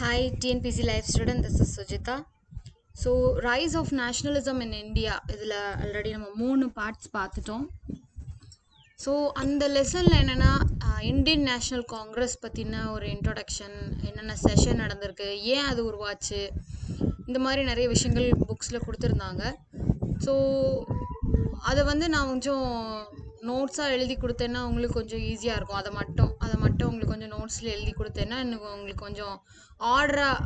Hi, TNPC Life student. This is Sujita. So, rise of nationalism in India. இதில் already நம்ம 3 parts பார்த்துட்டோம். So அந்த லெசனில் என்னென்னா இந்தியன் நேஷ்னல் காங்கிரஸ் பற்றின ஒரு இன்ட்ரொடக்ஷன், என்னென்ன செஷன் நடந்திருக்கு, ஏன் அது உருவாச்சு, இந்த மாதிரி நிறைய விஷயங்கள் புக்ஸில் கொடுத்துருந்தாங்க. ஸோ அதை வந்து நான் கொஞ்சம் நோட்ஸாக எழுதி கொடுத்தேன்னா உங்களுக்கு கொஞ்சம் ஈஸியாக இருக்கும். அதை மட்டும் உங்களுக்கு கொஞ்சம் நோட்ஸில் எழுதி கொடுத்தேன்னா எனக்கு உங்களுக்கு கொஞ்சம் ஆர்டராக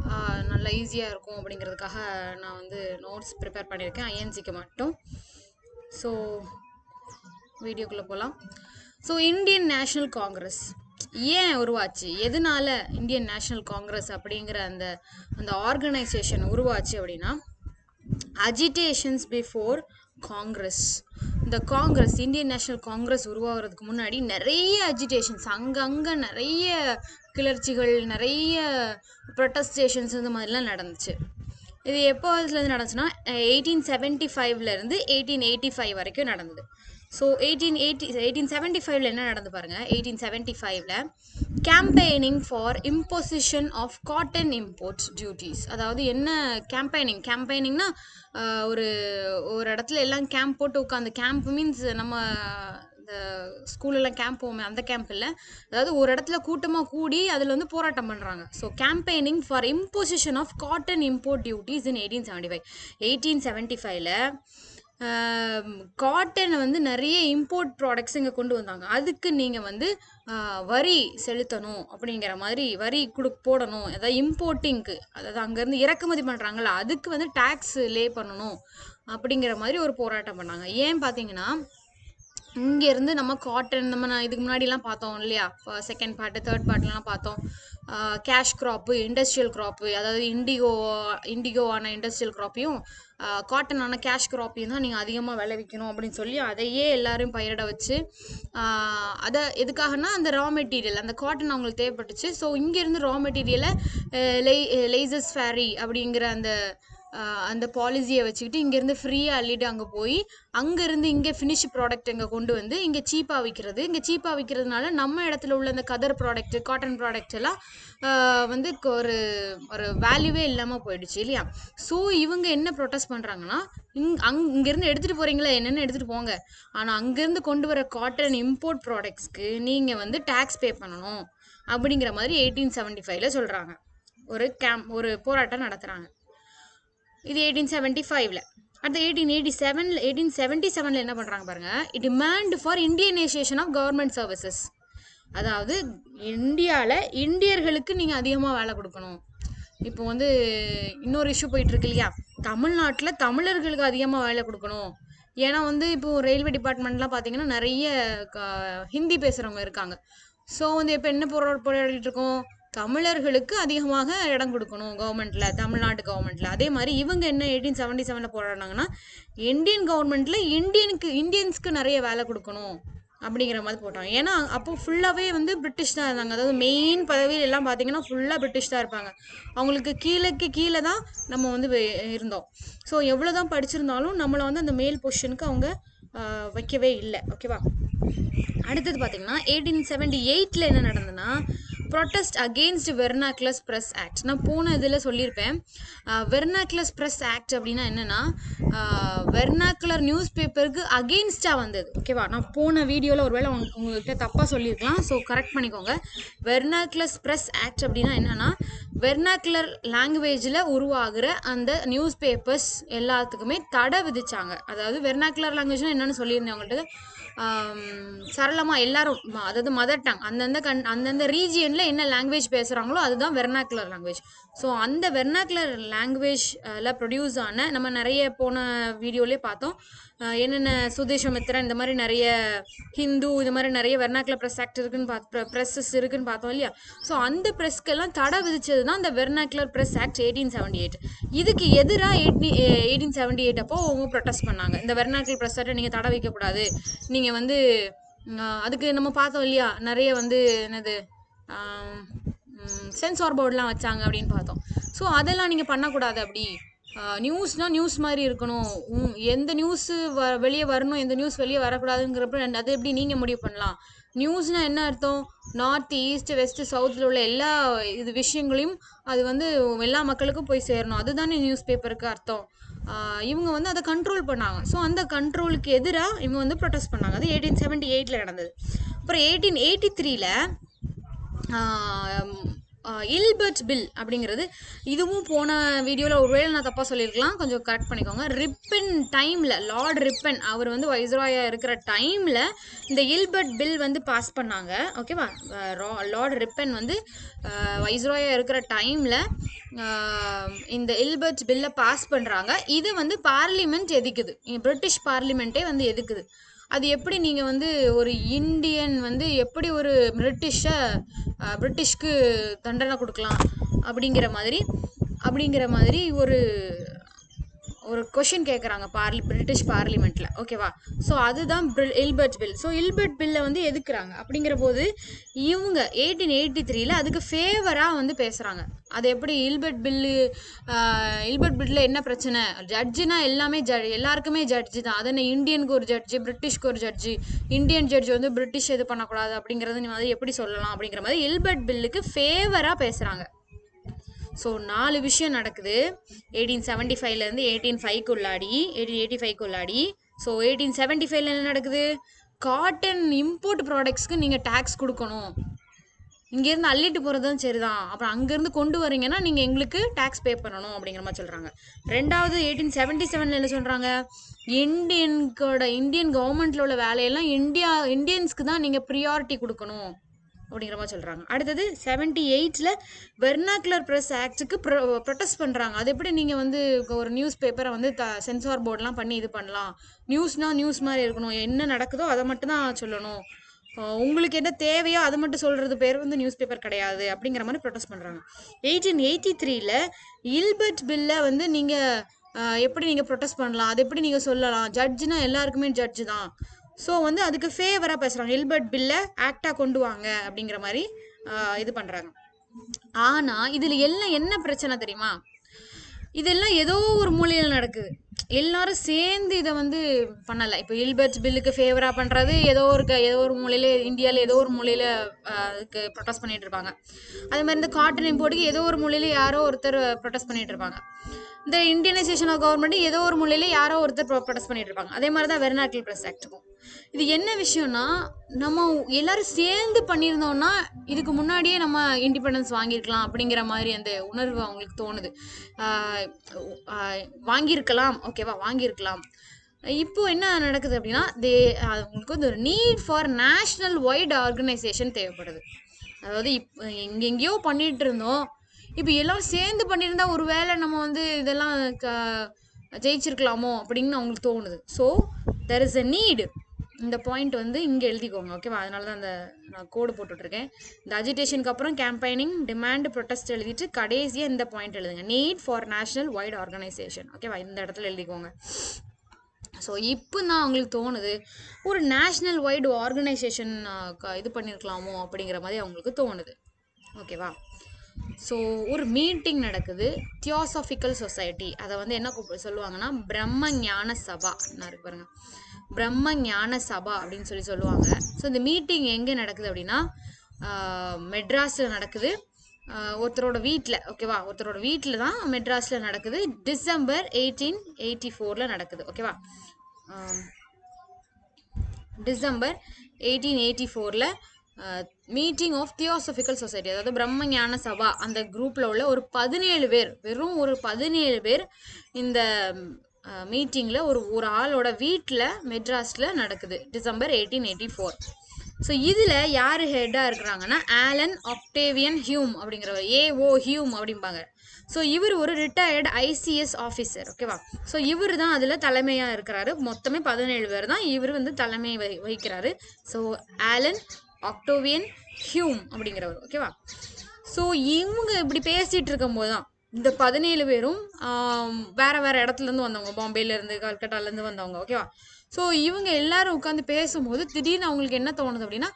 நல்லா ஈஸியாக இருக்கும் அப்படிங்கிறதுக்காக நான் வந்து நோட்ஸ் ப்ரிப்பேர் பண்ணியிருக்கேன் ஐஎன்சிக்கு மட்டும். ஸோ வீடியோக்குள்ளே போகலாம். ஸோ இந்தியன் நேஷ்னல் காங்கிரஸ் ஏன் உருவாச்சு, எதனால இந்தியன் நேஷ்னல் காங்கிரஸ் அப்படிங்கிற அந்த அந்த ஆர்கனைசேஷன் உருவாச்சு அப்படின்னா, அஜிடேஷன்ஸ் பிஃபோர் காங்கிரஸ். இந்த காங்கிரஸ், இந்தியன் நேஷ்னல் காங்கிரஸ் உருவாகிறதுக்கு முன்னாடி நிறைய அஜிடேஷன்ஸ், அங்கங்கே நிறைய கிளர்ச்சிகள், நிறைய ப்ரொட்டஸ்டேஷன்ஸ் இந்த மாதிரிலாம் நடந்துச்சு. இது எப்போ அதுலேருந்து நடந்துச்சுன்னா 1875லேருந்து 1885 வரைக்கும் நடந்தது. ஸோ 1875 என்ன நடந்து பாருங்க. 1875 campaigning for imposition of cotton imports duties. அதாவது என்ன கேம்பெயினிங்னா ஒரு இடத்துல எல்லாம் கேம்ப் போட்டு உட்காந்து, கேம்ப் மீன்ஸ் நம்ம இந்த ஸ்கூலெல்லாம் கேம்ப் போவோமே அந்த கேம்ப் இல்லை, அதாவது ஒரு இடத்துல கூட்டமாக கூடி அதில் வந்து போராட்டம் பண்ணுறாங்க. So campaigning for imposition of cotton import duties in 1875 cotton வந்து நிறைய இம்போர்ட் ப்ராடக்ட்ஸ் இங்கே கொண்டு வந்தாங்க. அதுக்கு நீங்கள் வந்து வரி செலுத்தணும் அப்படிங்கிற மாதிரி, வரி போடணும். அதாவது இம்போர்ட்டிங்க்கு, அதாவது அங்கேருந்து இறக்குமதி பண்ணுறாங்களா அதுக்கு வந்து டேக்ஸ் லே பண்ணணும் அப்படிங்கிற மாதிரி ஒரு போராட்டம் பண்ணாங்க. ஏன் பார்த்தீங்கன்னா, இங்கேருந்து நம்ம காட்டன், நான் இதுக்கு முன்னாடிலாம் பார்த்தோம் இல்லையா, செகண்ட் பார்ட்டு தேர்ட் பார்ட்லாம் பார்த்தோம். கேஷ் க்ராப்பு, இண்டஸ்ட்ரியல் க்ராப்பு, அதாவது இண்டிகோவான இண்டஸ்ட்ரியல் க்ராப்பையும் காட்டனான கேஷ் க்ராப்பையும் தான் நீங்கள் அதிகமாக விளைவிக்கணும் அப்படின்னு சொல்லி அதையே எல்லாரும் பயிரிட வச்சு, அதை எதுக்காகனா அந்த ரா மெட்டீரியல், அந்த காட்டன் அவங்களுக்கு தேவைப்பட்டுச்சு. ஸோ இங்கேருந்து ரா மெட்டீரியலை லேசஸ் ஃபேரி அப்படிங்கிற அந்த பாலிசியை வச்சுக்கிட்டு இங்கேருந்து ஃப்ரீயாக அள்ளிட்டு அங்கே போய் அங்கேருந்து இங்கே ஃபினிஷ் ப்ராடக்ட் இங்கே கொண்டு வந்து இங்கே சீப்பாக விற்கிறது. இங்கே சீப்பாக விற்கிறதுனால நம்ம இடத்துல உள்ள அந்த கதர் ப்ராடக்ட், காட்டன் ப்ராடக்ட் எல்லாம் வந்து ஒரு ஒரு வேல்யூவே இல்லாமல் போயிடுச்சு இல்லையா. ஸோ இவங்க என்ன ப்ரொட்டஸ்ட் பண்ணுறாங்கன்னா, இங்கேருந்து எடுத்துகிட்டு போகிறீங்களா, என்னென்னு எடுத்துகிட்டு போங்க, ஆனால் அங்கேருந்து கொண்டு வர காட்டன் இம்போர்ட் ப்ராடக்ட்ஸ்க்கு நீங்கள் வந்து டேக்ஸ் பே பண்ணணும் அப்படிங்கிற மாதிரி 1875 சொல்கிறாங்க. ஒரு போராட்டம் நடத்துகிறாங்க. இது 1875. அடுத்த 1877 என்ன பண்ணுறாங்க பாருங்க. Demand for Indianisation of government services. அதாவது இந்தியாவில் இந்தியர்களுக்கு நீங்கள் அதிகமாக வேலை கொடுக்கணும். இப்போ வந்து இன்னொரு இஷ்யூ போயிட்டுருக்கு இல்லையா, தமிழ்நாட்டில் தமிழர்களுக்கு அதிகமாக வேலை கொடுக்கணும். ஏன்னா வந்து இப்போது ரயில்வே டிபார்ட்மெண்ட்லாம் பார்த்தீங்கன்னா நிறைய ஹிந்தி பேசுகிறவங்க இருக்காங்க. ஸோ வந்து இப்போ என்ன போராடிட்டு இருக்கோம், தமிழர்களுக்கு அதிகமாக இடம் கொடுக்கணும் கவர்மெண்ட்டில், தமிழ்நாட்டு கவர்மெண்ட்டில். அதே மாதிரி இவங்க என்ன 1877 போராடினாங்கன்னா, இந்தியன் கவர்மெண்ட்டில் இந்தியன்ஸ்க்கு நிறைய வேலை கொடுக்கணும் அப்படிங்கிற மாதிரி போட்டாங்க. ஏன்னா அப்போ ஃபுல்லாகவே வந்து பிரிட்டிஷ் தான் இருந்தாங்க. அதாவது மெயின் பதவியில் எல்லாம் பார்த்தீங்கன்னா ஃபுல்லாக பிரிட்டிஷ் தான் இருப்பாங்க. அவங்களுக்கு கீழே தான் நம்ம வந்து இருந்தோம். ஸோ எவ்வளோ தான் படிச்சிருந்தாலும் நம்மளை வந்து அந்த மேல் பொசிஷனுக்கு அவங்க வைக்கவே இல்லை. ஓகேவா. அடுத்தது பார்த்தீங்கன்னா 1878 என்ன நடந்ததுன்னா, protest against vernacular press act. நான் போன இதில் சொல்லியிருப்பேன். வெர்னாக்குலர் ப்ரெஸ் ஆக்ட் அப்படின்னா என்னென்னா, வெர்னாக்குலர் நியூஸ் பேப்பருக்கு அகெயின்ஸ்டாக வந்தது. ஓகேவா. நான் போன வீடியோவில் ஒருவேளை உங்கள்கிட்ட தப்பாக சொல்லியிருக்கலாம். ஸோ கரெக்ட் பண்ணிக்கோங்க. வெர்னாக்குலர் ப்ரெஸ் ஆக்ட் அப்படின்னா என்னென்னா, வெர்னாக்குலர் லாங்குவேஜில் உருவாகிற அந்த நியூஸ் பேப்பர்ஸ் எல்லாத்துக்குமே தடை விதிச்சாங்க. அதாவது வெர்னாக்குலர் லாங்குவேஜ்னால் என்னென்னு சொல்லியிருந்தேன் அவங்கள்ட்ட. சரளமாக எல்லாரும், அதாவது மதர் டங், அந்தந்த ரீஜியனில் என்ன லாங்குவேஜ் பேசுகிறாங்களோ அதுதான் வெர்னாக்குலர் லாங்குவேஜ். ஸோ அந்த வெர்னாக்குலர் லாங்குவேஜில் ப்ரொடியூஸ் ஆன, நம்ம நிறைய போன வீடியோலேயே பார்த்தோம் என்னென்ன சுதேசமித்திரன், இந்த மாதிரி நிறைய ஹிந்து, இது மாதிரி நிறைய வெர்னாக்குலர் ப்ரெஸ் ஆக்ட் இருக்குன்னு ப்ரெஸ்ஸஸ் இருக்குன்னு பார்த்தோம் இல்லையா. ஸோ அந்த ப்ரெஸ்க்கெல்லாம் தடை விதிச்சது தான் இந்த வெர்னாக்குலர் ப்ரெஸ் ஆக்ட் 1878. இதுக்கு எதிராக 1878 அப்போ அவங்க ப்ரொட்டஸ்ட் பண்ணாங்க. இந்த வெர்னாக்குலர் ப்ரெஸ் ஆக்டை நீங்கள் தடை வைக்கக்கூடாது, நீங்கள் வந்து அதுக்கு நம்ம பார்த்தோம் இல்லையா, நிறைய வந்து என்னது சென்சார் போர்டெலாம் வச்சாங்க அப்படின்னு பார்த்தோம். ஸோ அதெல்லாம் நீங்கள் பண்ணக்கூடாது அப்படி நியூஸ்னால் நியூஸ் மாதிரி இருக்கணும், எந்த நியூஸு வெளியே வரணும் எந்த நியூஸ் வெளியே வரக்கூடாதுங்கிறப்ப அது எப்படி நீங்கள் முடிவு பண்ணலாம்? நியூஸ்னால் என்ன அர்த்தம்? நார்த் ஈஸ்ட் வெஸ்ட் சவுத்தில் உள்ள எல்லா விஷயங்களையும் அது வந்து எல்லா மக்களுக்கும் போய் சேரணும், அதுதானே நியூஸ் பேப்பருக்கு அர்த்தம். இவங்க வந்து அதை கண்ட்ரோல் பண்ணாங்க. ஸோ அந்த கண்ட்ரோலுக்கு எதிராக இவங்க வந்து ப்ரொடெஸ்ட் பண்ணாங்க. அது 1878 நடந்தது. அப்புறம் 1883 இல்பர்ட் பில் அப்படிங்கிறது, இதுவும் போன வீடியோவில் ஒருவேளை நான் தப்பாக சொல்லியிருக்கலாம், கொஞ்சம் கரெக்ட் பண்ணிக்கோங்க. ரிப்பன் டைமில், லார்ட் ரிப்பன் அவர் வந்து வைஸ்ராயாக இருக்கிற டைமில் இந்த இல்பர்ட் பில் வந்து பாஸ் பண்ணாங்க. ஓகேவா? லார்ட் ரிப்பன் வந்து வைஸ்ராயாக இருக்கிற டைமில் இந்த இல்பர்ட் பில்லை பாஸ் பண்ணுறாங்க. இது வந்து பார்லிமெண்ட் எதிக்குது, பிரிட்டிஷ் பார்லிமெண்ட்டே வந்து எதுக்குது. அது எப்படி நீங்கள் வந்து ஒரு இந்தியன் வந்து எப்படி ஒரு பிரிட்டிஷ்க்கு தண்டனை கொடுக்கலாம் அப்படிங்கிற மாதிரி ஒரு கொஷின் கேட்குறாங்க பிரிட்டிஷ் பார்லிமெண்ட்டில். ஓகேவா? ஸோ அதுதான் இல்பர்ட் பில். ஸோ இல்பர்ட் பில்லை வந்து எதுக்குறாங்க. அப்படிங்கிற போது இவங்க 1883 அதுக்கு ஃபேவராக வந்து பேசுகிறாங்க. அது எப்படி இல்பர்ட் பில்லில் என்ன பிரச்சனை? ஜட்ஜுனா எல்லாமே எல்லாருக்குமே ஜட்ஜு தான். அது என்ன இந்தியனுக்கு ஒரு ஜட்ஜு, பிரிட்டிஷ்க்கு ஒரு ஜட்ஜு, இந்தியன் ஜட்ஜ் வந்து பிரிட்டிஷ் இது பண்ணக்கூடாது அப்படிங்கிறது மாதிரி எப்படி சொல்லலாம் அப்படிங்கிற மாதிரி இல்பர்ட் பில்லுக்கு ஃபேவராக பேசுகிறாங்க. ஸோ 4 விஷயம் நடக்குது 1875லேருந்து 1885 உள்ளாடி. ஸோ 1875 என்ன நடக்குது? காட்டன் இம்போர்ட் ப்ராடக்ட்ஸ்க்கு நீங்கள் டேக்ஸ் கொடுக்கணும், இங்கேருந்து அள்ளிட்டு போகிறது தான் சரிதான், அப்புறம் அங்கேருந்து கொண்டு வரீங்கன்னா நீங்கள் எங்களுக்கு டேக்ஸ் பே பண்ணணும் அப்படிங்கிற மாதிரி சொல்கிறாங்க. ரெண்டாவது 1877 என்ன சொல்கிறாங்க? இந்தியன் கவர்மெண்ட்டில் உள்ள வேலையெல்லாம் இந்தியன்ஸ்க்கு தான் நீங்கள் ப்ரியாரிட்டி கொடுக்கணும் அப்படிங்கிற மாதிரி சொல்கிறாங்க. அடுத்தது 78 வெர்னாக்குலர் ப்ரெஸ் ஆக்டுக்கு ப்ரொடெஸ்ட் பண்ணுறாங்க. அது எப்படி நீங்கள் வந்து ஒரு நியூஸ் பேப்பரை வந்து சென்சார் போர்டெலாம் பண்ணி இது பண்ணலாம்? நியூஸ்னால் நியூஸ் மாதிரி இருக்கணும், என்ன நடக்குதோ அதை மட்டும் தான் சொல்லணும், உங்களுக்கு என்ன தேவையோ அது மட்டும் சொல்கிறது பேர் வந்து நியூஸ் பேப்பர் கிடையாது அப்படிங்கிற மாதிரி ப்ரொடெஸ்ட் பண்ணுறாங்க. 1883 இல்பர்ட் பில்லை வந்து நீங்கள் எப்படி நீங்கள் ப்ரொடெஸ்ட் பண்ணலாம், அது எப்படி நீங்கள் சொல்லலாம்? ஜட்ஜுனா எல்லாருக்குமே ஜட்ஜு தான். ஸோ வந்து அதுக்கு ஃபேவராக பேசுகிறாங்க, இல்பர்ட் பில்லை ஆக்டாக கொண்டு வாங்க அப்படிங்கிற மாதிரி இது பண்ணுறாங்க. ஆனால் இதில் எல்லாம் என்ன பிரச்சனை தெரியுமா? இதெல்லாம் ஏதோ ஒரு மூலையில் நடக்குது, எல்லாரும் சேர்ந்து இதை வந்து பண்ணலை. இப்போ இல்பர்ட் பில்லுக்கு ஃபேவராக பண்ணுறது ஏதோ ஒரு மூலையில், இந்தியாவில் ஏதோ ஒரு மூலையில் அதுக்கு ப்ரொடெஸ்ட் பண்ணிகிட்டு இருப்பாங்க. அதே மாதிரி இந்த காட்டன் இம்போர்ட்டுக்கு ஏதோ ஒரு மூலையில் யாரோ ஒருத்தர் ப்ரொடெஸ்ட் பண்ணிகிட்டு இருப்பாங்க. இந்த இந்தியனைசேஷன் ஆஃப் கவர்மெண்ட் ஏதோ ஒரு மூலையில் யாரோ ஒருத்தர் ப்ரொடெஸ்ட் பண்ணிட்டு இருப்பாங்க. அதே மாதிரி தான் வெர்னாக்குலர் ப்ரெஸ் ஆக்டுக்கும். இது என்ன விஷயம்னா, நம்ம எல்லாரும் சேர்ந்து பண்ணியிருந்தோம்னா இதுக்கு முன்னாடியே நம்ம இண்டிபெண்டன்ஸ் வாங்கியிருக்கலாம் அப்படிங்கிற மாதிரி அந்த உணர்வு அவங்களுக்கு தோணுது. வாங்கியிருக்கலாம், ஓகேவா, வாங்கியிருக்கலாம். இப்போ என்ன நடக்குது அப்படின்னா, அவங்களுக்கு வந்து ஒரு need for national wide organisation தேவைப்படுது. அதாவது எங்கெங்கேயோ பண்ணிட்டு இருந்தோம், இப்போ எல்லாம் சேர்ந்து பண்ணியிருந்தா ஒரு வேளை நம்ம வந்து இதெல்லாம் ஜெயிச்சிருக்கலாமோ அப்படின்னு அவங்களுக்கு தோணுது. So there is a need. இந்த பாயிண்ட் வந்து இங்கே எழுதிக்கோங்க, ஓகேவா? அதனால தான் நான் கோடு போட்டுட்ருக்கேன். இந்த அஜிடேஷனுக்கு அப்புறம் கேம்பெயினிங், டிமாண்ட், ப்ரொடெஸ்ட் எழுதிட்டு கடைசியாக இந்த பாயிண்ட் எழுதுங்க, need for national wide organisation. ஓகேவா? இந்த இடத்துல எழுதிக்கோங்க. ஸோ இப்போ தான் அவங்களுக்கு தோணுது, ஒரு நேஷ்னல் வைடு ஆர்கனைசேஷன் இது பண்ணியிருக்கலாமோ அப்படிங்கிற மாதிரி அவங்களுக்கு தோணுது. ஓகேவா? ஸோ ஒரு மீட்டிங் நடக்குது, தியோசாபிக்கல் சொசைட்டி. அதை வந்து என்ன சொல்லுவாங்கன்னா பிரம்ம ஞான சபா. என்ன இருக்கு பாருங்க, பிரம்ம ஞான சபா அப்படின்னு சொல்லுவாங்க. ஸோ இந்த மீட்டிங் எங்கே நடக்குது அப்படின்னா மெட்ராஸில் நடக்குது, ஒருத்தரோட வீட்டில். ஓகேவா? ஒருத்தரோட வீட்டில் தான் மெட்ராஸில் நடக்குது. டிசம்பர் 1884 நடக்குது. ஓகேவா? December 1884 meeting of theosophical society, அதாவது பிரம்ம ஞான சபா, அந்த குரூப்பில் உள்ள ஒரு 17 பேர், வெறும் ஒரு 17 பேர் இந்த மீட்டிங்கில் ஒரு ஆளோட வீட்டில் மெட்ராஸில் நடக்குது, டிசம்பர் 1884. ஸோ இதில் யார் ஹெட்டாக இருக்கிறாங்கன்னா ஆலன் ஆக்டேவியன் ஹியூம் அப்படிங்கிறவர், ஏஓ ஹியூம் அப்படிம்பாங்க. ஸோ இவர் ஒரு ரிட்டையர்டு ஐசிஎஸ் ஆஃபீஸர். ஓகேவா? ஸோ இவர் தான் அதில் தலைமையாக இருக்கிறாரு. மொத்தமே 17 பேர் தான் இவர் வந்து தலைமை வகிக்கிறாரு. ஸோ ஆலன் ஆக்டேவியன் ஹியூம் அப்படிங்கிறவர். ஓகேவா? ஸோ இவங்க இப்படி பேசிகிட்டு இருக்கும்போது தான் இந்த 17 பேரும் வேறு இடத்துலேருந்து வந்தவங்க, பாம்பேலேருந்து, கல்கட்டாலேருந்து வந்தவங்க. ஓகேவா? ஸோ இவங்க எல்லாரும் உட்காந்து பேசும்போது திடீர்னு அவங்களுக்கு என்ன தோணுது அப்படின்னா,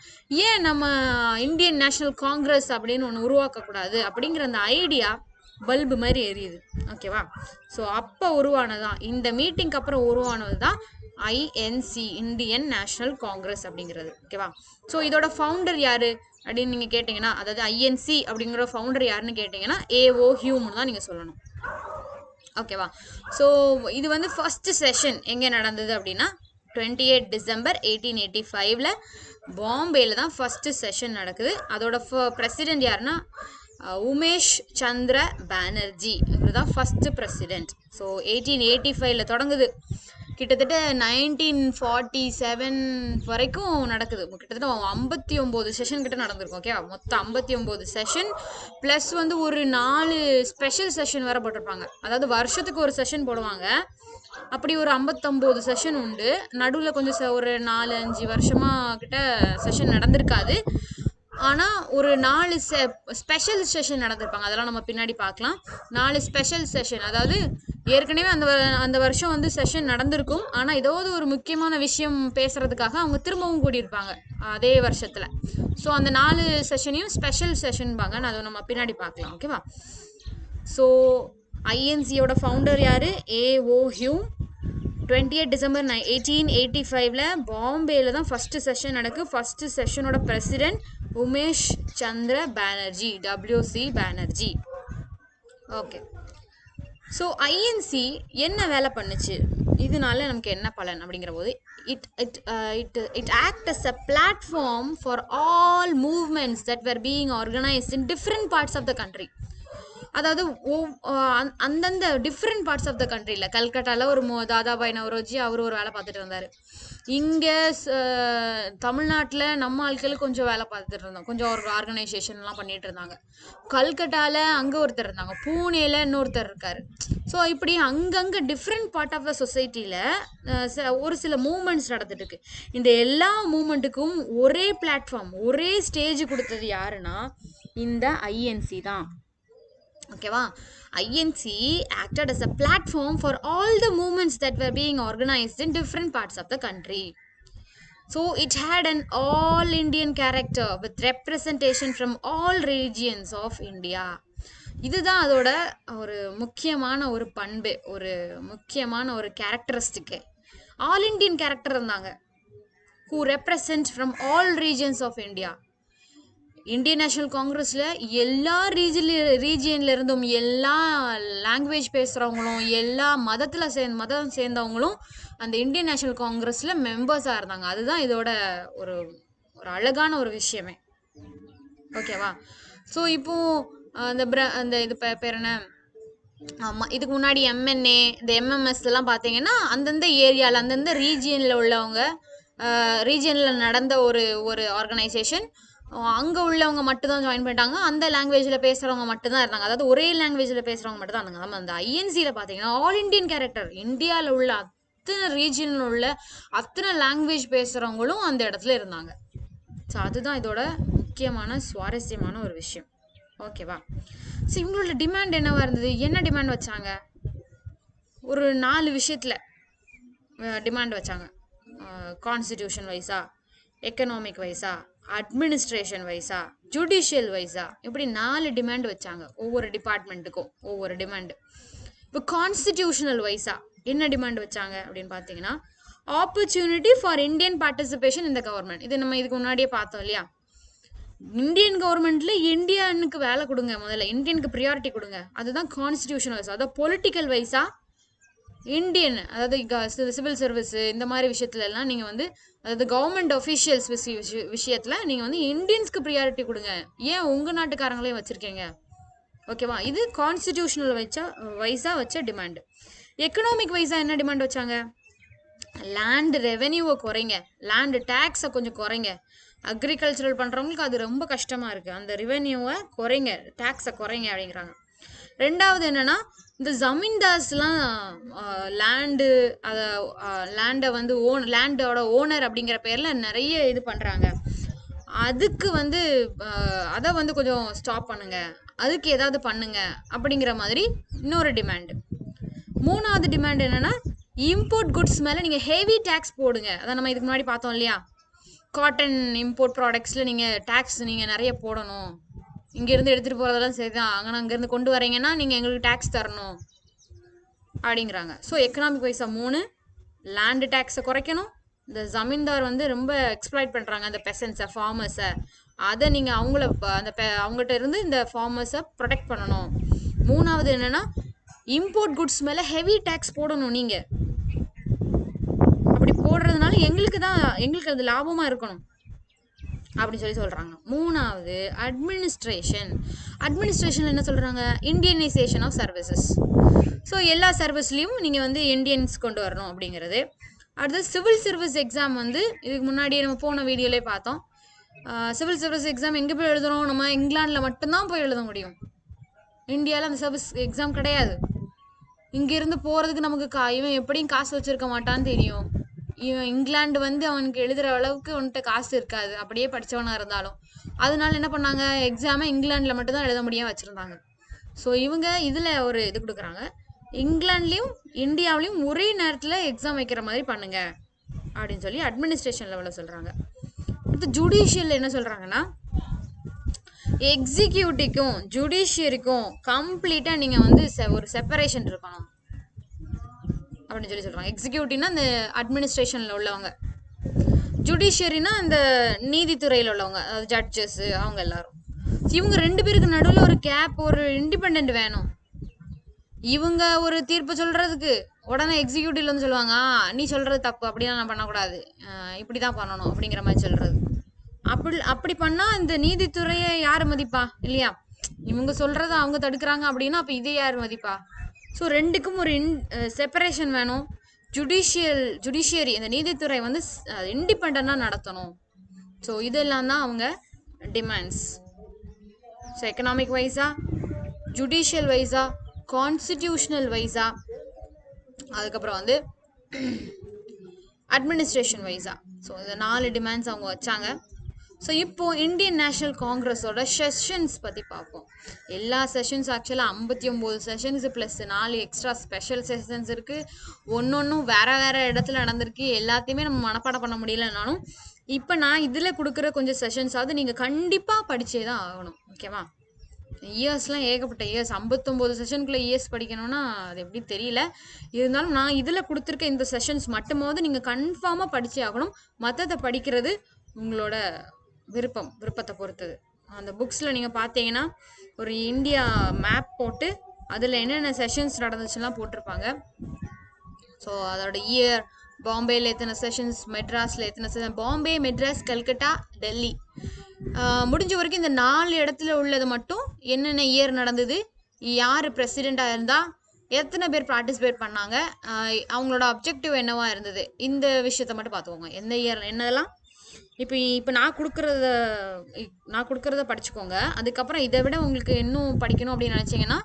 ஏன் நம்ம இந்தியன் நேஷ்னல் காங்கிரஸ் அப்படின்னு ஒன்று உருவாக்கக்கூடாது அப்படிங்கிற அந்த ஐடியா பல்பு மாதிரி எரியுது. ஓகேவா? ஸோ அப்போ உருவானதான், இந்த மீட்டிங்க்கு அப்புறம் உருவானது தான் ஐஎன்சி, இந்தியன் நேஷனல் காங்கிரஸ் அப்படிங்கிறது. ஓகேவா? ஸோ இதோட ஃபவுண்டர் யாரு அப்படின்னு நீங்கள் கேட்டிங்கன்னா, அதாவது ஐஎன்சி அப்படிங்கிற ஃபவுண்டர் யாருன்னு கேட்டிங்கன்னா ஏஓ ஹியூம்னு தான் நீங்கள் சொல்லணும். ஓகேவா? ஸோ இது வந்து ஃபர்ஸ்ட் செஷன் எங்கே நடந்தது அப்படின்னா 28 டிசம்பர் 1885 பாம்பேல தான் ஃபர்ஸ்ட் செஷன் நடக்குது. அதோட பிரசிடென்ட் யாருன்னா உமேஷ் சந்திர பானர்ஜி, இவர் தான் ஃபர்ஸ்ட் பிரசிடென்ட். ஸோ 1885 தொடங்குது, கிட்டத்தட்ட 1947 வரைக்கும் நடக்குது. கிட்டத்தட்ட 59 செஷன் கிட்ட நடந்திருக்கும். ஓகே, மொத்தம் 59 செஷன் ப்ளஸ் வந்து ஒரு 4 ஸ்பெஷல் செஷன் வேற போட்டிருப்பாங்க. அதாவது வருஷத்துக்கு ஒரு செஷன் போடுவாங்க. அப்படி ஒரு 59 செஷன் உண்டு. நடுவில் கொஞ்சம் ஒரு 4-5 வருஷமா கிட்ட செஷன் நடந்திருக்காது. ஆனால் ஒரு 4 ஸ்பெஷல் செஷன் நடந்திருப்பாங்க. அதெல்லாம் நம்ம பின்னாடி பார்க்கலாம். 4 ஸ்பெஷல் செஷன், அதாவது ஏற்கனவே அந்த வருஷம் வந்து செஷன் நடந்திருக்கும். ஆனால் ஏதாவது ஒரு முக்கியமான விஷயம் பேசுறதுக்காக அவங்க திரும்பவும் கூடியிருப்பாங்க அதே வருஷத்தில். ஸோ அந்த 4 செஷனையும் ஸ்பெஷல் செஷன்பாங்க. அதை நம்ம பின்னாடி பார்க்கலாம். ஓகேவா? ஸோ ஐஎன்சியோட ஃபவுண்டர் யார்? A O. 28 டிசம்பர் 1885 பாம்பேல தான் ஃபர்ஸ்ட் செஷன் நடக்கு. ஃபர்ஸ்ட் செஷனோட president Umesh Chandra Banerjee, WC Banerjee. Okay, so INC என்ன வேலை பண்ணுச்சு, இதனால நமக்கு என்ன பலன் அப்படிங்கிற போது, it act as a platform for all movements that were being organized in different parts of the country. அதாவது அந்தந்த டிஃப்ரெண்ட் பார்ட்ஸ் ஆஃப் த கண்ட்ரியில், கல்கட்டாவில் ஒரு தாதாபாய் நவரோஜி அவர் ஒரு வேலை பார்த்துட்டு இருந்தார். இங்கே தமிழ்நாட்டில் நம்ம ஆட்கள் கொஞ்சம் வேலை பார்த்துட்டு இருந்தோம், கொஞ்சம் ஒரு ஆர்கனைசேஷன்லாம் பண்ணிட்டு இருந்தாங்க. கல்கட்டாவில் அங்கே ஒருத்தர் இருந்தாங்க, பூனேல இன்னொருத்தர் இருக்கார். ஸோ இப்படி அங்கங்கே டிஃப்ரெண்ட் பார்ட் ஆஃப் த சொசைட்டியில் ஒரு சில மூமெண்ட்ஸ் நடந்துட்டு இருக்கு. இந்த எல்லா மூமெண்ட்டுக்கும் ஒரே பிளாட்ஃபார்ம், ஒரே ஸ்டேஜ் கொடுத்தது யாருன்னா இந்த ஐஎன்சி தான். ஓகேவா? INC acted as a platform for all the movements that were being organized in different parts of the country. So it had an all Indian character with representation from all regions of India. இதுதான் அதோட ஒரு முக்கியமான ஒரு பண்பு, ஒரு முக்கியமான ஒரு characteristic. All Indian character இருந்தாங்க, who represent from all regions of India. Indian national காங்கிரஸில் எல்லா ரீஜியன்ல இருந்தும், எல்லா லாங்குவேஜ் பேசுகிறவங்களும், எல்லா மதம் சேர்ந்தவங்களும் அந்த இந்தியன் நேஷனல் காங்கிரஸில் மெம்பர்ஸாக இருந்தாங்க. அதுதான் இதோட ஒரு ஒரு அழகான ஒரு விஷயமே. ஓகேவா? ஸோ இப்போது அந்த இது பேர் என்ன, ஆமாம், இதுக்கு முன்னாடி எம்என்ஏ, இந்த எம்எம்எஸ்லாம் பார்த்தீங்கன்னா அந்தந்த ஏரியாவில், அந்தந்த ரீஜியனில் உள்ளவங்க, ரீஜியனில் நடந்த ஒரு ஆர்கனைசேஷன், அங்கே உள்ளவங்க மட்டும் தான் ஜாயின் பண்ணிட்டாங்க. அந்த லாங்குவேஜில் பேசுகிறவங்க மட்டும்தான் இருந்தாங்க, அதாவது ஒரே லாங்குவேஜில் பேசுகிறவங்க மட்டும் தான் இருந்தாங்க. நம்ம அந்த ஐஎன்சியில் பார்த்தீங்கன்னா ஆல் இண்டியன் கேரக்டர், இந்தியாவில் உள்ள அத்தனை ரீஜியனில் உள்ள அத்தனை லாங்குவேஜ் பேசுகிறவங்களும் அந்த இடத்துல இருந்தாங்க. ஸோ அதுதான் இதோட முக்கியமான சுவாரஸ்யமான ஒரு விஷயம். ஓகேவா? ஸோ இவங்களோட டிமாண்ட் என்னவா இருந்தது, என்ன டிமாண்ட் வச்சாங்க? ஒரு 4 விஷயத்தில் டிமாண்ட் வச்சாங்க. கான்ஸ்டிடியூஷன் வைஸா, எக்கனாமிக் வைஸா, அட்மினிஸ்ட்ரேஷன் வைஸா, ஜுடிஷியல் வைஸா, இப்படி 4 டிமாண்ட் வச்சாங்க ஒவ்வொரு டிபார்ட்மெண்ட்டுக்கும், ஒவ்வொரு டிமாண்டு. இப்போ கான்ஸ்டிடியூஷனல் வைஸா என்ன டிமாண்ட் வச்சாங்க அப்படின்னு பார்த்தீங்கன்னா, ஆப்பர்ச்சுனிட்டி ஃபார் இந்தியன் பார்ட்டிசிபேஷன் இந்த கவர்மெண்ட். இது நம்ம இதுக்கு முன்னாடியே பார்த்தோம் இல்லையா? இந்தியன் கவர்மெண்ட்ல இந்தியனுக்கு வேலை கொடுங்க, முதல்ல இந்தியனுக்கு ப்ரியாரிட்டி கொடுங்க, அதுதான் கான்ஸ்டிடியூஷன் வைஸா. அதாவது பொலிட்டிக்கல் வைஸா இந்தியன், அதாவது சிவில் சர்வீஸ் இந்த மாதிரி விஷயத்துல எல்லாம் நீங்கள் வந்து, அதாவது கவர்மெண்ட் அஃபீஷியல்ஸ் விஷயத்தில் நீங்கள் வந்து இந்தியன்ஸ்க்கு ப்ரியாரிட்டி கொடுங்க, ஏன் உங்கள் நாட்டுக்காரங்களையும் வச்சுருக்கீங்க. ஓகேவா? இது கான்ஸ்டிடியூஷனல் வைஸாக வச்ச டிமாண்டு. எக்கனாமிக் வைஸாக என்ன டிமாண்ட் வச்சாங்க? லேண்டு ரெவென்யூவை குறைங்க, லேண்டு டேக்ஸை கொஞ்சம் குறைங்க. அக்ரிகல்ச்சரல் பண்ணுறவங்களுக்கு அது ரொம்ப கஷ்டமாக இருக்குது, அந்த ரெவென்யூவை குறைங்க, டேக்ஸை குறைங்க அப்படிங்கிறாங்க. ரெண்டாவது என்னென்னா, இந்த ஜமீன்தார்ஸ்லாம் லேண்டு, அதை லேண்டை வந்து லேண்டோட ஓனர் அப்படிங்கிற பேரில் நிறைய இது பண்ணுறாங்க, அதுக்கு வந்து அதை வந்து கொஞ்சம் ஸ்டாப் பண்ணுங்க, அதுக்கு ஏதாவது பண்ணுங்க அப்படிங்கிற மாதிரி இன்னொரு டிமாண்டு. மூணாவது டிமாண்ட் என்னென்னா, இம்போர்ட் குட்ஸ் மேலே நீங்கள் ஹெவி டேக்ஸ் போடுங்க. அதை நம்ம இதுக்கு முன்னாடி பார்த்தோம் இல்லையா? காட்டன் இம்போர்ட் ப்ராடக்ட்ஸில் நீங்கள் டேக்ஸ் நீங்கள் நிறைய போடணும், இங்கேருந்து எடுத்துகிட்டு போகிறதெல்லாம் சரி தான், அங்கே அங்கேருந்து கொண்டு வரீங்கன்னா நீங்கள் எங்களுக்கு டேக்ஸ் தரணும் அப்படிங்கிறாங்க. ஸோ எக்கனாமிக் வைஸாக 3, லேண்டு டேக்ஸை குறைக்கணும். இந்த ஜமீன்தார் வந்து ரொம்ப எக்ஸ்ப்ளாய்ட் பண்ணுறாங்க அந்த பெசன்ஸை, ஃபார்மர்ஸை, அதை நீங்கள் அவங்ககிட்ட இருந்து இந்த ஃபார்மர்ஸை ப்ரொடெக்ட் பண்ணணும். 3வது என்னென்னா இம்போர்ட் குட்ஸ் மேலே ஹெவி டேக்ஸ் போடணும். நீங்கள் அப்படி போடுறதுனால எங்களுக்கு அது லாபமாக இருக்கணும் அப்படின்னு சொல்கிறாங்க. 3வது அட்மினிஸ்ட்ரேஷன் என்ன சொல்கிறாங்க, இந்தியனைசேஷன் ஆஃப் சர்வீசஸ். ஸோ எல்லா சர்வீஸ்லேயும் நீங்கள் வந்து இந்தியன்ஸ் கொண்டு வரணும் அப்படிங்கிறது. அடுத்து சிவில் சர்வீஸ் எக்ஸாம் வந்து இதுக்கு முன்னாடியே நம்ம போன வீடியோலே பார்த்தோம். சிவில் சர்வீஸ் எக்ஸாம் எங்கே போய் எழுதணும், நம்ம இங்கிலாண்டில் மட்டும்தான் போய் எழுத முடியும். இந்தியாவில் அந்த சர்வீஸ் எக்ஸாம் கிடையாது. இங்கேருந்து போகிறதுக்கு நமக்கு இவன் எப்படியும் காசு வச்சுருக்க மாட்டான்னு தெரியும். இவன் இங்கிலாந்து வந்து அவனுக்கு எழுதுகிற அளவுக்கு அவன்கிட்ட காசு இருக்காது, அப்படியே படித்தவனாக இருந்தாலும். அதனால என்ன பண்ணாங்க, எக்ஸாமை இங்கிலாண்டில் மட்டும்தான் எழுத முடியாமல் வச்சுருந்தாங்க. ஸோ இவங்க இதில் ஒரு இது கொடுக்குறாங்க, இங்கிலாந்துலேயும் இந்தியாவிலையும் ஒரே நேரத்தில் எக்ஸாம் வைக்கிற மாதிரி பண்ணுங்க அப்படின்னு சொல்லி அட்மினிஸ்ட்ரேஷன் லெவலில் சொல்கிறாங்க. அடுத்து ஜுடிஷியல் என்ன சொல்கிறாங்கன்னா, எக்ஸிக்யூட்டிவ்க்கும் ஜுடிஷியரிக்கும் கம்ப்ளீட்டாக நீங்கள் வந்து ஒரு செப்பரேஷன் இருக்கணும் அப்படின்னு சொல்லி சொல்கிறாங்க. எக்ஸிக்யூட்டிவ்னா இந்த அட்மினிஸ்ட்ரேஷனில் உள்ளவங்க, ஜுடிஷியரினா இந்த நீதித்துறையில் உள்ளவங்க, அதாவது ஜட்ஜஸ், அவங்க எல்லாரும். இவங்க 2 பேருக்கு நடுவில் ஒரு கேப், ஒரு இண்டிபெண்ட் வேணும். இவங்க ஒரு தீர்ப்பு சொல்கிறதுக்கு உடனே எக்ஸிக்யூட்டிவ்ல வந்து சொல்லுவாங்க, நீ சொல்கிறது தப்பு, அப்படிலாம் நான் பண்ணக்கூடாது, இப்படி தான் பண்ணணும் அப்படிங்கிற மாதிரி சொல்கிறது. அப்படி பண்ணால் இந்த நீதித்துறையை யார் மதிப்பா இல்லையா? இவங்க சொல்கிறத அவங்க தடுக்கிறாங்க அப்படின்னா அப்போ இதை யார் மதிப்பா? ஸோ 2க்கும் ஒரு செப்பரேஷன் வேணும். ஜுடிஷியரி இந்த நீதித்துறை வந்து இண்டிபெண்டாக நடத்தணும். ஸோ இதெல்லாம் தான் அவங்க டிமாண்ட்ஸ். ஸோ எக்கனாமிக் வைஸா, ஜுடிஷியல் வைஸா, கான்ஸ்டிடியூஷனல் வைஸா, அதுக்கப்புறம் வந்து அட்மினிஸ்ட்ரேஷன் வைஸா. ஸோ இந்த 4 டிமாண்ட்ஸ் அவங்க வச்சாங்க. ஸோ இப்போது இந்தியன் நேஷ்னல் காங்கிரஸோட செஷன்ஸ் பற்றி பார்ப்போம். எல்லா செஷன்ஸ் ஆக்சுவலாக 59 sessions plus 4 extra special sessions இருக்குது. ஒன்றும் வேறு இடத்துல நடந்திருக்கு. எல்லாத்தையுமே நம்ம மனப்பாடம் பண்ண முடியலனாலும் இப்போ நான் இதில் கொடுக்குற கொஞ்சம் செஷன்ஸாவது நீங்கள் கண்டிப்பாக படித்தே தான் ஆகணும். ஓகேவா? இயர்ஸ்லாம் ஏகப்பட்ட இயர்ஸ், 59 செஷனுக்குள்ளே இயர்ஸ் படிக்கணும்னா அது எப்படி தெரியல. இருந்தாலும் நான் இதில் கொடுத்துருக்க இந்த செஷன்ஸ் மட்டுமாவது நீங்கள் கன்ஃபார்மாக படித்தே ஆகணும். மற்றதை படிக்கிறது உங்களோட விருப்பத்தை பொறுத்தது. அந்த புக்ஸில் நீங்கள் பார்த்தீங்கன்னா ஒரு இந்தியா மேப் போட்டு அதில் என்னென்ன செஷன்ஸ் நடந்துச்சுலாம் போட்டிருப்பாங்க. ஸோ அதோட இயர், பாம்பேயில் எத்தனை செஷன்ஸ், மெட்ராஸில் எத்தனை செஷன், பாம்பே, மெட்ராஸ், கல்கட்டா, டெல்லி, முடிஞ்ச வரைக்கும் இந்த 4 இடத்துல உள்ளது மட்டும் என்னென்ன இயர் நடந்தது, யார் பிரசிடெண்ட்டாக இருந்தால், எத்தனை பேர் பார்ட்டிசிபேட் பண்ணாங்க, அவங்களோட அப்ஜெக்டிவ் என்னவா இருந்தது, இந்த விஷயத்த மட்டும் பார்த்துக்கோங்க. எந்த இயர் என்னதெல்லாம் இப்போ நான் கொடுக்குறத படிச்சுக்கோங்க. அதுக்கப்புறம் இதை விட உங்களுக்கு இன்னும் படிக்கணும் அப்படின்னு நினச்சிங்கன்னா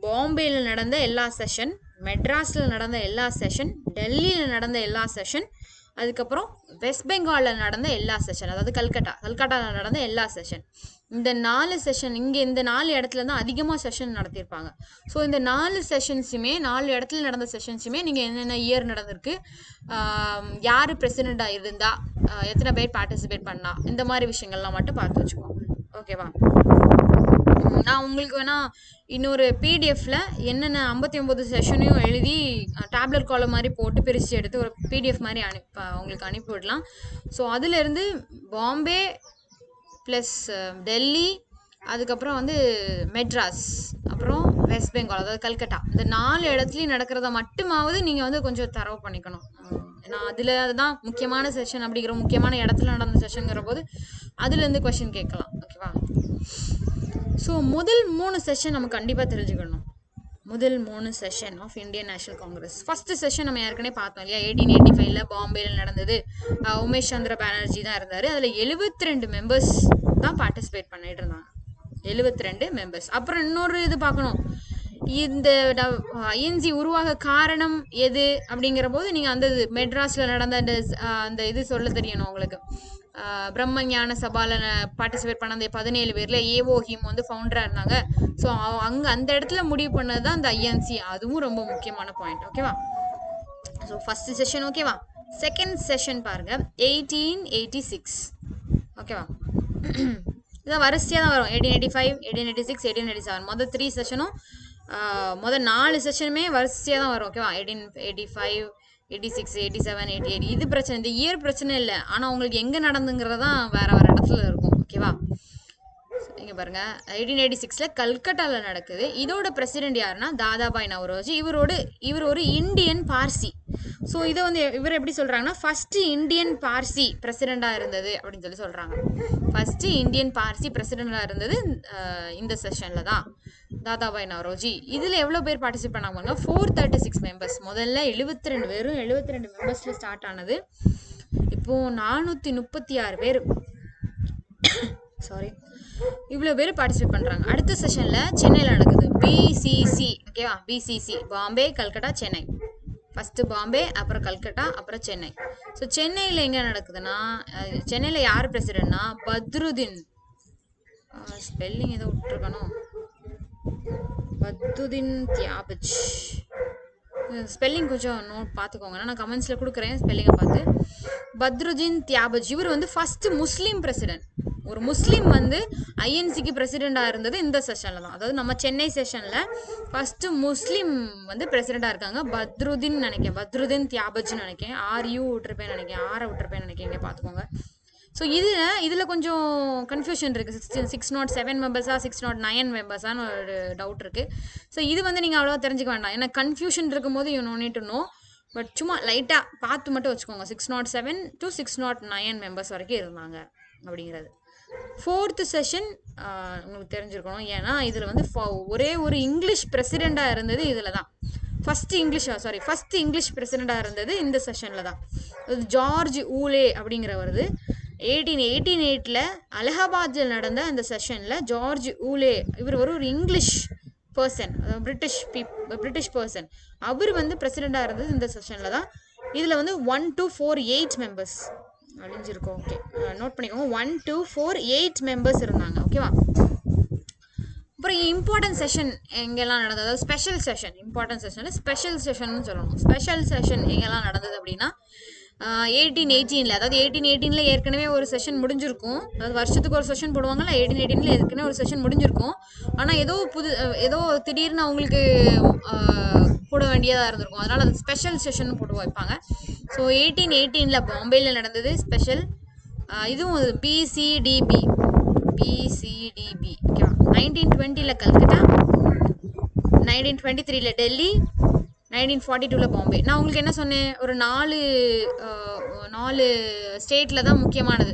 பாம்பேயில் நடந்த எல்லா செஷன், மெட்ராஸில் நடந்த எல்லா செஷன், டெல்லியில் நடந்த எல்லா செஷன், அதுக்கப்புறம் வெஸ்ட் பெங்காலில் நடந்த எல்லா செஷன், அதாவது கல்கட்டாவில் நடந்த எல்லா செஷன், இந்த 4 செஷன் இங்கே இந்த 4 இடத்துல தான் அதிகமாக செஷன் நடத்தியிருப்பாங்க. ஸோ இந்த 4 செஷன்ஸுமே 4 இடத்துல நடந்த செஷன்ஸுமே நீங்கள் என்னென்ன இயர் நடந்திருக்கு, யார் பிரசிடெண்ட்டாக இருந்தால், எத்தனை பேர் பார்ட்டிசிபேட் பண்ணா, இந்த மாதிரி விஷயங்கள்லாம் மட்டும் பார்த்து வச்சுக்கோங்க. ஓகேவா? நான் உங்களுக்கு வேணால் இன்னொரு பிடிஎஃப்ல என்னென்ன 59 செஷனையும் எழுதி டேப்லெட் காலம் மாதிரி போட்டு பிரித்து எடுத்து ஒரு பிடிஎஃப் மாதிரி உங்களுக்கு அனுப்பிவிடலாம். ஸோ அதிலேருந்து பாம்பே ப்ளஸ் டெல்லி, அதுக்கப்புறம் வந்து மெட்ராஸ், அப்புறம் வெஸ்ட் பெங்கால், அதாவது கல்கட்டா, இந்த 4 இடத்துலையும் நடக்கிறத மட்டுமாவது நீங்கள் வந்து கொஞ்சம் தரவு பண்ணிக்கணும். ஏன்னா அதில் அதுதான் முக்கியமான செஷன், அப்படிங்கிற முக்கியமான இடத்துல நடந்த செஷனுங்கிற போது அதுலேருந்து கொஷின் கேட்கலாம். ஓகேவா? ஸோ முதல் 3 செஷன் நம்ம கண்டிப்பாக தெரிஞ்சுக்கணும். முதல் 3 session of Indian National Congress. First session நம்ம ஏற்கனவே பார்த்தோம் இல்லையா, 1885 பாம்பேயில் நடந்தது. உமேஷ் சந்திர பானர்ஜி தான் இருந்தார். அதில் 72 மெம்பர்ஸ் தான் பார்ட்டிசிபேட் பண்ணிட்டு இருந்தாங்க. 72 மெம்பர்ஸ். அப்புறம் இன்னொரு இது பார்க்கணும், இந்த ஐஎன்சி உருவாக காரணம் எது அப்படிங்கிற போது நீங்கள் அந்த மெட்ராஸில் நடந்த அந்த இது சொல்ல தெரியணும் உங்களுக்கு. பிரம்ம ஞான சபாவில் பார்ட்டிசிபேட் பண்ண அந்த 17 பேரில் ஏஓ ஹிம் வந்து ஃபவுண்டராக இருந்தாங்க. ஸோ அந்த இடத்துல முடிவு பண்ணது தான் அந்த ஐஎன்சி. அதுவும் ரொம்ப முக்கியமான பாயிண்ட். ஓகேவா? ஸோ ஃபர்ஸ்ட் செஷன் ஓகேவா? செகண்ட் செஷன் பாருங்க, 1886. ஓகேவா? இதான் வரிசையாக தான் வரும். 1885, 1886, 1887 மொதல் 3 செஷனும் மொதல் 4 செஷனுமே வரிசையாக தான் வரும். ஓகேவா? 1885, 86, 87, 88 இது பிரச்சனை. இந்த இயர் பிரச்சனை இல்லை. ஆனால் உங்களுக்கு எங்கே நடந்துங்கிறதான் வேற வேற இடத்துல இருக்கும். ஓகேவா? இங்கே பாருங்க, 1886 கல்கட்டாவில் நடக்குது. இதோட பிரசிடென்ட் யாருன்னா தாதாபாய் நவரோஜி. இவர் ஒரு இந்தியன் பார்சி. ஸோ இதை வந்து இவர் எப்படி சொல்கிறாங்கன்னா, ஃபர்ஸ்ட் இந்தியன் பார்சி பிரசிடெண்டாக இருந்தது அப்படின்னு சொல்லி சொல்கிறாங்க. ஃபர்ஸ்ட் இந்தியன் பார்சி பிரசிடெண்டாக இருந்தது இந்த செஷனில் தான் தாதாபாய் நவரோஜி. இதில் எவ்வளோ பேர் பார்ட்டிசிபேட் பண்ணாங்க? 436 மெம்பர்ஸ். முதல்ல 72 வெறும் 72 மெம்பர்ஸில் ஸ்டார்ட் ஆனது. இப்போது 436 பேர் சாரி இவ்வளோ பேர் பார்ட்டிசிபேட் பண்ணுறாங்க. அடுத்த செஷனில் சென்னையில் நடக்குது. பிசிசி. ஓகேவா? பிசிசி பாம்பே, கல்கட்டா, சென்னை. ஃபஸ்ட்டு பாம்பே, அப்புறம் கல்கட்டா, அப்புறம் சென்னை. ஸோ சென்னையில் எங்கே நடக்குதுன்னா, சென்னையில் யார் பிரசிடென்ட்னா பத்ருதீன். ஸ்பெல்லிங் ஏதோ விட்டுருக்கணும். பத்ருதீன் தியாபஜ். ஸ்பெல்லிங் கொஞ்சம் நோட் பார்த்துக்கோங்க. நான் கமெண்ட்ஸில் கொடுக்குறேன் ஸ்பெல்லிங்கை பார்த்து. பத்ருதீன் தியாபஜ். இவர் வந்து ஃபஸ்ட்டு முஸ்லீம் பிரசிடென்ட். ஒரு முஸ்லீம் வந்து ஐஎன்சிக்கு பிரசிடெண்டாக இருந்தது இந்த செஷனில் தான். அதாவது நம்ம சென்னை செஷனில் ஃபஸ்ட்டு முஸ்லீம் வந்து பிரசிடெண்டாக இருக்காங்க. பத்ருதீன் நினைக்கிறேன், பத்ருதீன் தியாபஜ்னு நினைக்கிறேன். ஆர்யூ விட்டுருப்பேன்னு நினைக்கிறேன், ஆரை விட்டுருப்பேன்னு நினைக்கிறேன். இங்கே பார்த்துக்கோங்க. ஸோ இதில் கொஞ்சம் கன்ஃபியூஷன் இருக்குது. 607 மெம்பர்ஸா 609 மெம்பர்ஸான்னு ஒரு டவுட் இருக்குது. ஸோ இது வந்து நீங்கள் அவ்வளோவா தெரிஞ்சுக்க வேண்டாம். ஏன்னா கன்ஃபியூஷன் இருக்கும்போது you know need to know. But சும்மா லைட்டாக பார்த்து மட்டும் வச்சுக்கோங்க. 607 to 609 மெம்பர்ஸ் வரைக்கும் இருந்தாங்க அப்படிங்கிறது. 4th செஷன் உங்களுக்கு தெரிஞ்சிருக்கணும். ஏன்னா இதில் வந்து ஒரே ஒரு இங்கிலீஷ் பிரசிடெண்டாக இருந்தது இதில் தான். ஃபஸ்ட் இங்கிலீஷ் பிரசிடெண்டாக இருந்தது இந்த செஷனில் தான். அது ஜார்ஜ் ஊலே அப்படிங்கிறவரது. 1888 அலகாபாத்தில் நடந்த அந்த செஷனில் ஜார்ஜ் ஊலே இவர் ஒரு இங்கிலீஷ் பர்சன், பிரிட்டிஷ் பர்சன். அவர் வந்து பிரசிடெண்டாக இருந்தது இந்த செஷனில் தான். இதில் வந்து 1 to 48 மெம்பர்ஸ் அழிஞ்சிருக்கோம். ஓகே, நோட் பண்ணிக்கோங்க. 1 to 48 மெம்பர்ஸ் இருந்தாங்க. ஓகேவா? அப்புறம் இம்பார்ட்டன்ட் செஷன் எங்கெல்லாம் நடந்தது, அதாவது ஸ்பெஷல் செஷன். இம்பார்ட்டன்ட் செஷனில் ஸ்பெஷல் செஷன் சொல்லணும். ஸ்பெஷல் செஷன் எங்கெல்லாம் நடந்தது அப்படின்னா 1818, அதாவது 1818 ஏற்கனவே ஒரு செஷன் முடிஞ்சிருக்கும். அதாவது வருஷத்துக்கு ஒரு செஷன் போடுவாங்கல்ல, 1818 ஏற்கனவே ஒரு செஷன் முடிஞ்சிருக்கும். ஆனால் ஏதோ திடீர்னு அவங்களுக்கு போட வேண்டியதாக இருந்திருக்கும். அதனால் அது ஸ்பெஷல் செஷன் போட்டு வைப்பாங்க. ஸோ 1818 பாம்பேயில் நடந்தது ஸ்பெஷல். இதுவும் பிசிடிபி. ஓகேவா? 1920 கல்கட்டா, 1923 டெல்லி, 1942 பாம்பே. நான் உங்களுக்கு என்ன சொன்னேன், ஒரு 4 ஸ்டேட்டில் தான் முக்கியமானது.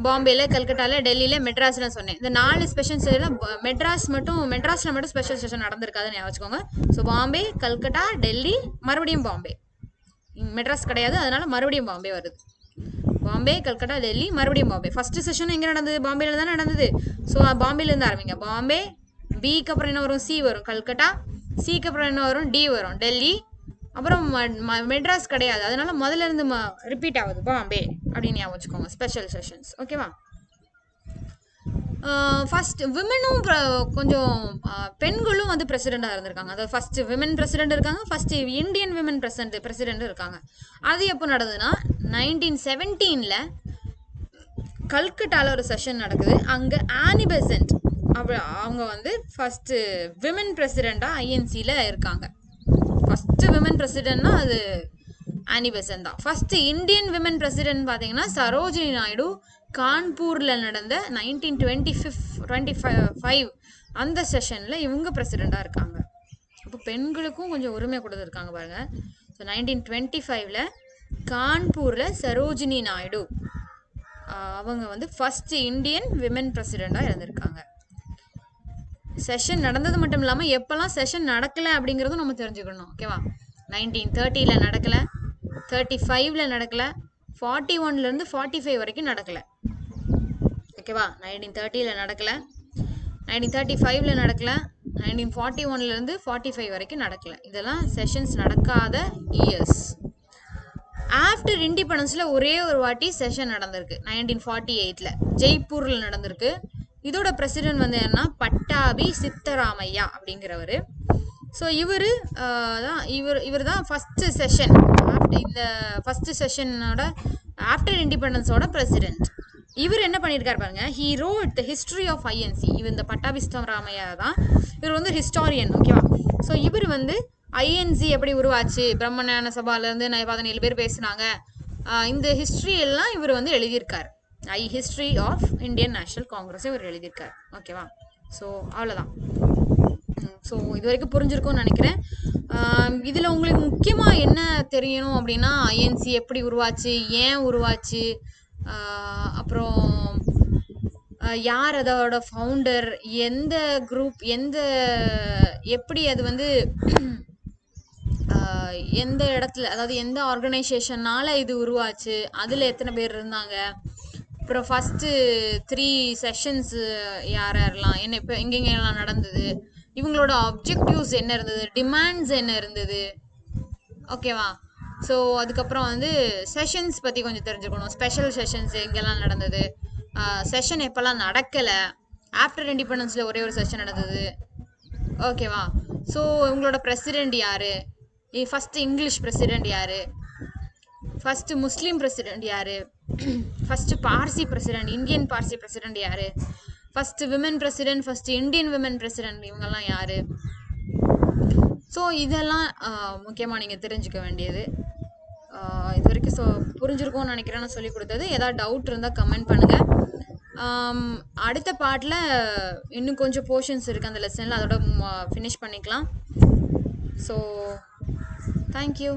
பாம்பேல, கல்கட்டாவில், டெல்லியில், மெட்ராஸில் சொன்னேன். இந்த 4 ஸ்பெஷல் ஸ்டேட்டில் மெட்ராஸில் மட்டும் ஸ்பெஷல் செஷன் நடந்திருக்காதுன்னு ஞாபகம் வச்சுக்கோங்க. ஸோ பாம்பே, கல்கட்டா, டெல்லி, மறுபடியும் பாம்பே. மெட்ராஸ் கிடையாது, அதனால மறுபடியும் பாம்பே வருது. பாம்பே, கல்கட்டா, டெல்லி, மறுபடியும் பாம்பே. ஃபஸ்ட்டு செஷன் எங்கே நடந்தது? பாம்பேல தான் நடந்தது. ஸோ பாம்பேலேருந்து ஆரம்பிங்க. பாம்பே, பிக்கு அப்புறம் என்ன வரும்? சி வரும். கல்கட்டா, சிக்கு அப்புறம் என்ன வரும்? டி வரும். டெல்லி, அப்புறம் மெட்ராஸ் கிடையாது, அதனால முதல்ல இருந்து ரிப்பீட் ஆகுது பாம்பே அப்படின்னு ஞாபகம் வச்சுக்கோங்க. Special sessions. ஓகேவா? ஃபர்ஸ்ட் விமனும் கொஞ்சம் பெண்களும் வந்து பிரசிடெண்டாக இருந்திருக்காங்க. அதாவது ஃபர்ஸ்ட் விமன் பிரசிடெண்ட் இருக்காங்க, ஃபர்ஸ்ட் இந்தியன் விமன் பிரசிடெண்ட் இருக்காங்க. அது எப்போ நடந்ததுன்னா 1917 கல்கட்டாவில் ஒரு செஷன் நடக்குது. அங்கே ஆனி பெசன்ட் அவங்க வந்து ஃபர்ஸ்ட் விமன் பிரசிடெண்டாக ஐஎன்சியில் இருக்காங்க. ஃபர்ஸ்ட் விமன் பிரசிடென்ட்னா அது ஆனி பெசன்ட் தான். ஃபர்ஸ்ட் இந்தியன் விமன் பிரசிடென்ட் பார்த்தீங்கன்னா சரோஜினி நாயுடு. கான்பூரில் நடந்த 1925 அந்த செஷனில் இவங்க பிரசிடெண்டாக இருக்காங்க. அப்போ பெண்களுக்கும் கொஞ்சம் உரிமை கொடுத்துருக்காங்க பாருங்கள். ஸோ 1925 கான்பூரில் சரோஜினி நாயுடு அவங்க வந்து ஃபர்ஸ்ட் இந்தியன் விமன் பிரசிடெண்டாக இருந்திருக்காங்க. செஷன் நடந்தது மட்டும் இல்லாமல் எப்போல்லாம் செஷன் நடக்கலை அப்படிங்கிறதும் நம்ம தெரிஞ்சுக்கணும். ஓகேவா? 1930 நடக்கலை, 35 நடக்கலை, 41 45 வரைக்கும் நடக்கலை. ஓகேவா? 1930 நடக்கலை, 1935 நடக்கலை, 1941 45 வரைக்கும் நடக்கலை. இதெல்லாம் செஷன்ஸ் நடக்காத இயர்ஸ். ஆஃப்டர் இண்டிபெண்டன்ஸில் ஒரே ஒரு வாட்டி செஷன் நடந்திருக்கு. 1948 ஜெய்ப்பூரில் நடந்திருக்கு. இதோட பிரசிடென்ட் வந்து என்னன்னா பட்டாபி சித்தராமையா அப்படிங்கிறவர். ஸோ இவர் தான் ஃபஸ்ட்டு செஷன், இந்த ஃபஸ்ட்டு செஷனோட ஆஃப்டர் இண்டிபெண்டன்ஸோட பிரசிடென்ட். இவர் என்ன பண்ணியிருக்காரு பாருங்க, he wrote the history of INC. இவர் இந்த பட்டாபிஸ்தம் ராமையா தான், இவர் வந்து ஹிஸ்டாரியன். ஓகேவா? ஸோ இவர் வந்து ஐஎன்சி எப்படி உருவாச்சு, பிரம்மஞான சபாலேருந்து 17 பேர் பேசுனாங்க, இந்த ஹிஸ்ட்ரி எல்லாம் இவர் வந்து எழுதியிருக்கார். History of Indian National Congress இவர் எழுதியிருக்கார். ஓகேவா? ஸோ அவ்வளோதான். ஸோ இது வரைக்கும் புரிஞ்சிருக்கும்னு நினைக்கிறேன். இதில் உங்களுக்கு முக்கியமாக என்ன தெரியணும் அப்படின்னா, ஐஎன்சி எப்படி உருவாச்சு, ஏன் உருவாச்சு, அப்புறம் யார் அதோட ஃபவுண்டர், எந்த குரூப், எப்படி அது வந்து எந்த இடத்துல, அதாவது எந்த ஆர்கனைசேஷன்னால இது உருவாச்சு, அதில் எத்தனை பேர் இருந்தாங்க, அப்புறம் ஃபஸ்ட்டு 3 செஷன்ஸ் யார் யாரெல்லாம், இப்போ எங்கெங்கெல்லாம் நடந்தது, இவங்களோட அப்ஜெக்டிவ்ஸ் என்ன இருந்தது, டிமாண்ட்ஸ் என்ன இருந்தது. ஓகேவா? ஸோ அதுக்கப்புறம் வந்து செஷன்ஸ் பற்றி கொஞ்சம் தெரிஞ்சுக்கணும். ஸ்பெஷல் செஷன்ஸ் எங்கெல்லாம் நடந்தது, செஷன் எப்போல்லாம் நடக்கலை, ஆஃப்டர் இண்டிபெண்டன்ஸில் ஒரே ஒரு செஷன் நடந்தது. ஓகேவா? ஸோ உங்களோட பிரசிடெண்ட் யார், ஃபஸ்ட்டு இங்கிலீஷ் பிரசிடெண்ட் யார், ஃபஸ்ட்டு முஸ்லீம் பிரசிடெண்ட் யார், first Parsi president, Indian Parsi president யார், first women president, first Indian women president, இவங்கெல்லாம் யார். ஸோ இதெல்லாம் முக்கியமாக நீங்கள் தெரிஞ்சுக்க வேண்டியது. இது வரைக்கும் புரிஞ்சிருக்கும்னு நினைக்கிறேன் நான் சொல்லி கொடுத்தது. ஏதாவது டவுட் இருந்தால் கமெண்ட் பண்ணுங்கள். அடுத்த பார்ட்டில் இன்னும் கொஞ்சம் போர்ஷன்ஸ் இருக்குது அந்த லெசனில், அதோட ஃபினிஷ் பண்ணிக்கலாம். So thank you.